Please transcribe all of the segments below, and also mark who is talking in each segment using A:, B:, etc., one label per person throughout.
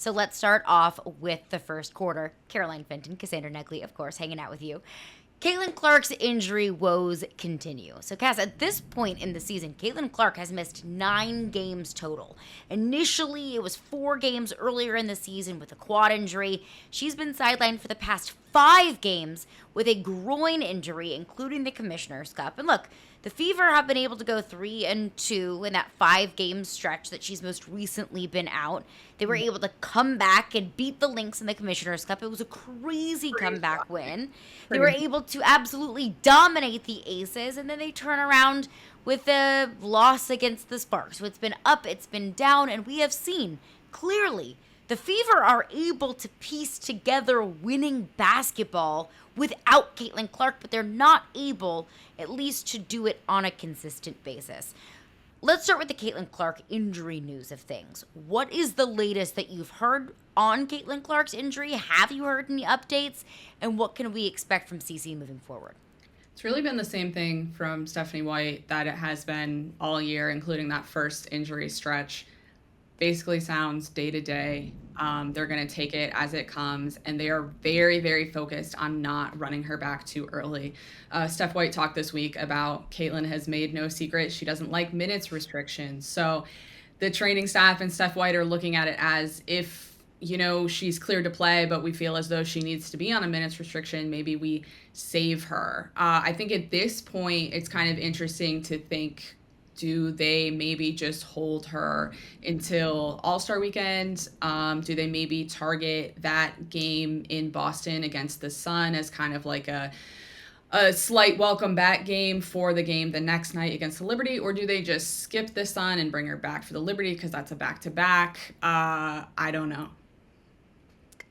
A: So let's start off with the first quarter. Caroline Fenton, Cassandra Negley, of course, hanging out with you. Caitlin Clark's injury woes continue. So, Cass, at this point in the season, Caitlin Clark has missed 9 games total. Initially, it was 4 games earlier in the season with a quad injury. She's been sidelined for the past 5 games with a groin injury, including the Commissioner's Cup. And look, the Fever have been able to go 3-2 in that 5-game stretch that she's most recently been out. They were able to come back and beat the Lynx in the Commissioner's Cup. It was a crazy comeback win. They were able to absolutely dominate the Aces, and then they turn around with a loss against the Sparks. So it's been up, it's been down, and we have seen clearly the Fever are able to piece together winning basketball without Caitlin Clark, but they're not able, at least, to do it on a consistent basis. Let's start with the Caitlin Clark injury news of things. What is the latest that you've heard on Caitlin Clark's injury? Have you heard any updates? And what can we expect from CC moving forward?
B: It's really been the same thing from Stephanie White that it has been all year, including that first injury stretch. Basically sounds day to day. They're going to take it as it comes, and they are very, very focused on not running her back too early. Steph White talked this week about Caitlin has made no secret she doesn't like minutes restrictions. So the training staff and Steph White are looking at it as if, she's cleared to play, but we feel as though she needs to be on a minutes restriction. Maybe we save her. I think at this point, it's kind of interesting to think, do they maybe just hold her until All-Star Weekend? Do they maybe target that game in Boston against the Sun as kind of like a slight welcome back game for the game the next night against the Liberty? Or do they just skip the Sun and bring her back for the Liberty because that's a back-to-back? I don't know.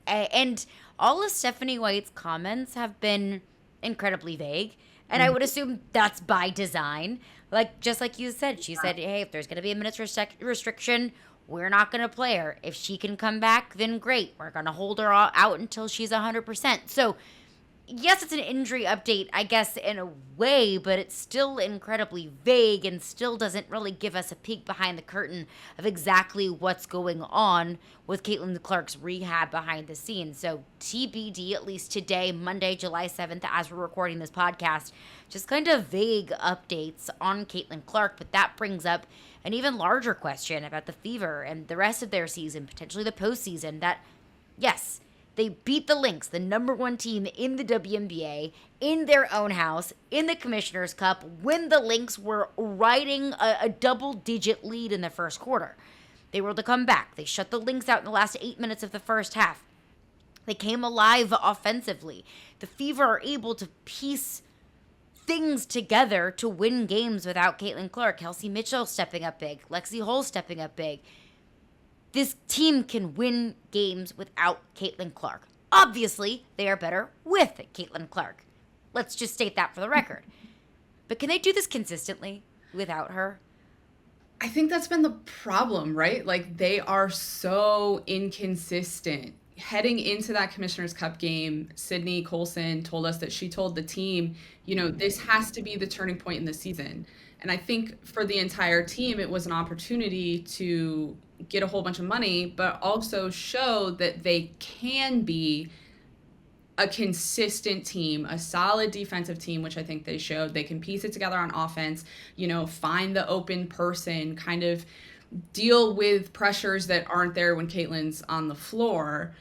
A: And all of Stephanie White's comments have been incredibly vague. And I would assume that's by design. Just like you said, she said, hey, if there's going to be a minutes restriction, we're not going to play her. If she can come back, then great. We're going to hold her out until she's 100%. So, yes, it's an injury update, I guess, in a way, but it's still incredibly vague and still doesn't really give us a peek behind the curtain of exactly what's going on with Caitlin Clark's rehab behind the scenes. So TBD, at least today, Monday, July 7th, as we're recording this podcast, just kind of vague updates on Caitlin Clark, but that brings up an even larger question about the Fever and the rest of their season, potentially the postseason, that, yes, they beat the Lynx, the number 1 team in the WNBA, in their own house, in the Commissioner's Cup, when the Lynx were riding a double-digit lead in the first quarter. They were able to come back. They shut the Lynx out in the last 8 minutes of the first half. They came alive offensively. The Fever are able to piece things together to win games without Caitlin Clark. Kelsey Mitchell stepping up big. Lexi Hull stepping up big. This team can win games without Caitlin Clark. Obviously, they are better with Caitlin Clark. Let's just state that for the record. But can they do this consistently without her?
B: I think that's been the problem, right? They are so inconsistent. Heading into that Commissioner's Cup game, Sydney Colson told us that she told the team, this has to be the turning point in the season. And I think for the entire team, it was an opportunity to get a whole bunch of money, but also show that they can be a consistent team, a solid defensive team, which I think they showed. They can piece it together on offense, find the open person, kind of deal with pressures that aren't there when Caitlin's on the floor.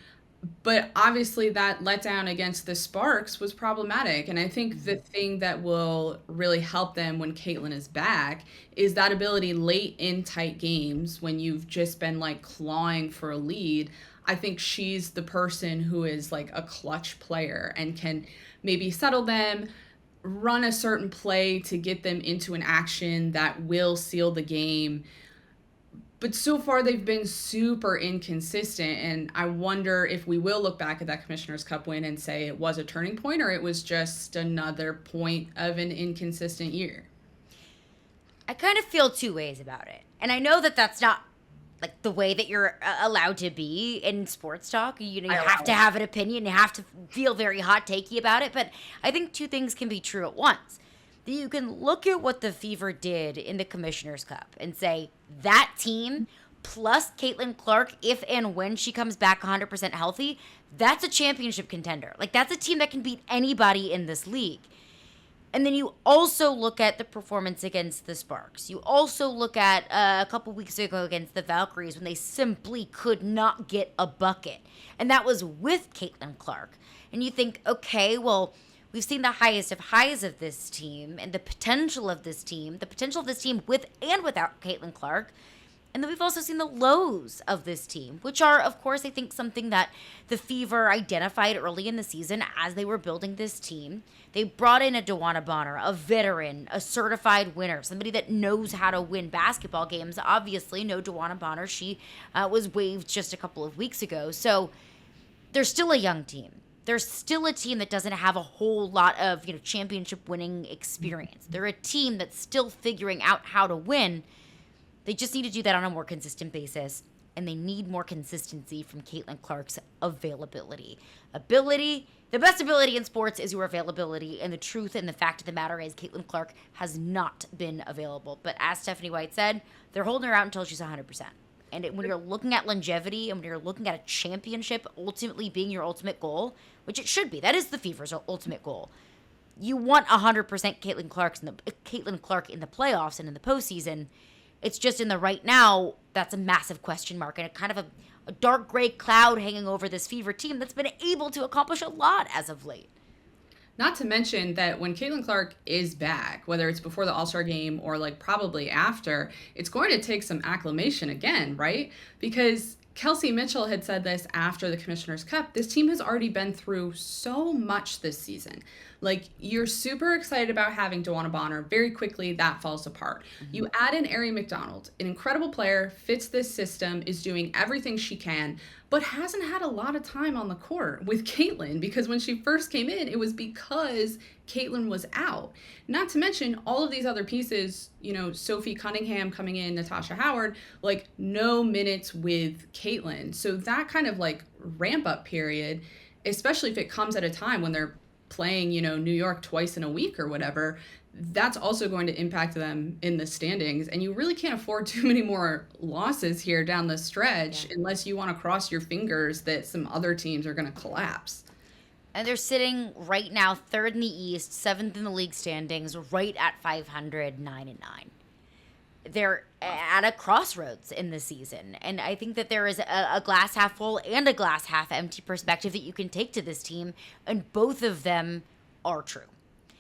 B: But obviously that letdown against the Sparks was problematic. And I think the thing that will really help them when Caitlin is back is that ability late in tight games when you've just been clawing for a lead. I think she's the person who is a clutch player and can maybe settle them, run a certain play to get them into an action that will seal the game. But so far, they've been super inconsistent, and I wonder if we will look back at that Commissioner's Cup win and say it was a turning point or it was just another point of an inconsistent year.
A: I kind of feel 2 ways about it. And I know that that's not the way that you're allowed to be in sports talk. You have to have an opinion. You have to feel very hot takey about it. But I think 2 things can be true at once. You can look at what the Fever did in the Commissioner's Cup and say that team plus Caitlin Clark, if and when she comes back 100% healthy, that's a championship contender. Like, that's a team that can beat anybody in this league. And then you also look at the performance against the Sparks. You also look at a couple weeks ago against the Valkyries when they simply could not get a bucket. And that was with Caitlin Clark. And you think, okay, well, we've seen the highest of highs of this team and the potential of this team with and without Caitlin Clark. And then we've also seen the lows of this team, which are, of course, I think something that the Fever identified early in the season as they were building this team. They brought in a DeWanna Bonner, a veteran, a certified winner, somebody that knows how to win basketball games. Obviously, no DeWanna Bonner. She was waived just a couple of weeks ago. So they're still a young team. They're still a team that doesn't have a whole lot of, championship winning experience. They're a team that's still figuring out how to win. They just need to do that on a more consistent basis, and they need more consistency from Caitlin Clark's availability. The best ability in sports is your availability, and the truth and the fact of the matter is Caitlin Clark has not been available. But as Stephanie White said, they're holding her out until she's 100%. And when you're looking at longevity and when you're looking at a championship ultimately being your ultimate goal, which it should be, that is the Fever's ultimate goal. You want 100% Caitlin Clark in the playoffs and in the postseason. It's just in the right now, that's a massive question mark and a kind of a dark gray cloud hanging over this Fever team that's been able to accomplish a lot as of late.
B: Not to mention that when Caitlin Clark is back, whether it's before the All-Star game or probably after, it's going to take some acclimation again, right? Because Kelsey Mitchell had said this after the Commissioner's Cup. This team has already been through so much this season. You're super excited about having DeWanna Bonner. Very quickly, that falls apart. Mm-hmm. You add in Ari McDonald, an incredible player, fits this system, is doing everything she can, but hasn't had a lot of time on the court with Caitlin, because when she first came in, it was because Caitlin was out. Not to mention all of these other pieces, Sophie Cunningham coming in, Natasha Howard, no minutes with Caitlin. So that kind of ramp up period, especially if it comes at a time when they're playing, New York twice in a week or whatever, that's also going to impact them in the standings. And you really can't afford too many more losses here down the stretch unless you want to cross your fingers that some other teams are going to collapse.
A: And they're sitting right now third in the East, seventh in the league standings, right at 500, 9-9. They're at a crossroads in the season. And I think that there is a glass half full and a glass half empty perspective that you can take to this team. And both of them are true.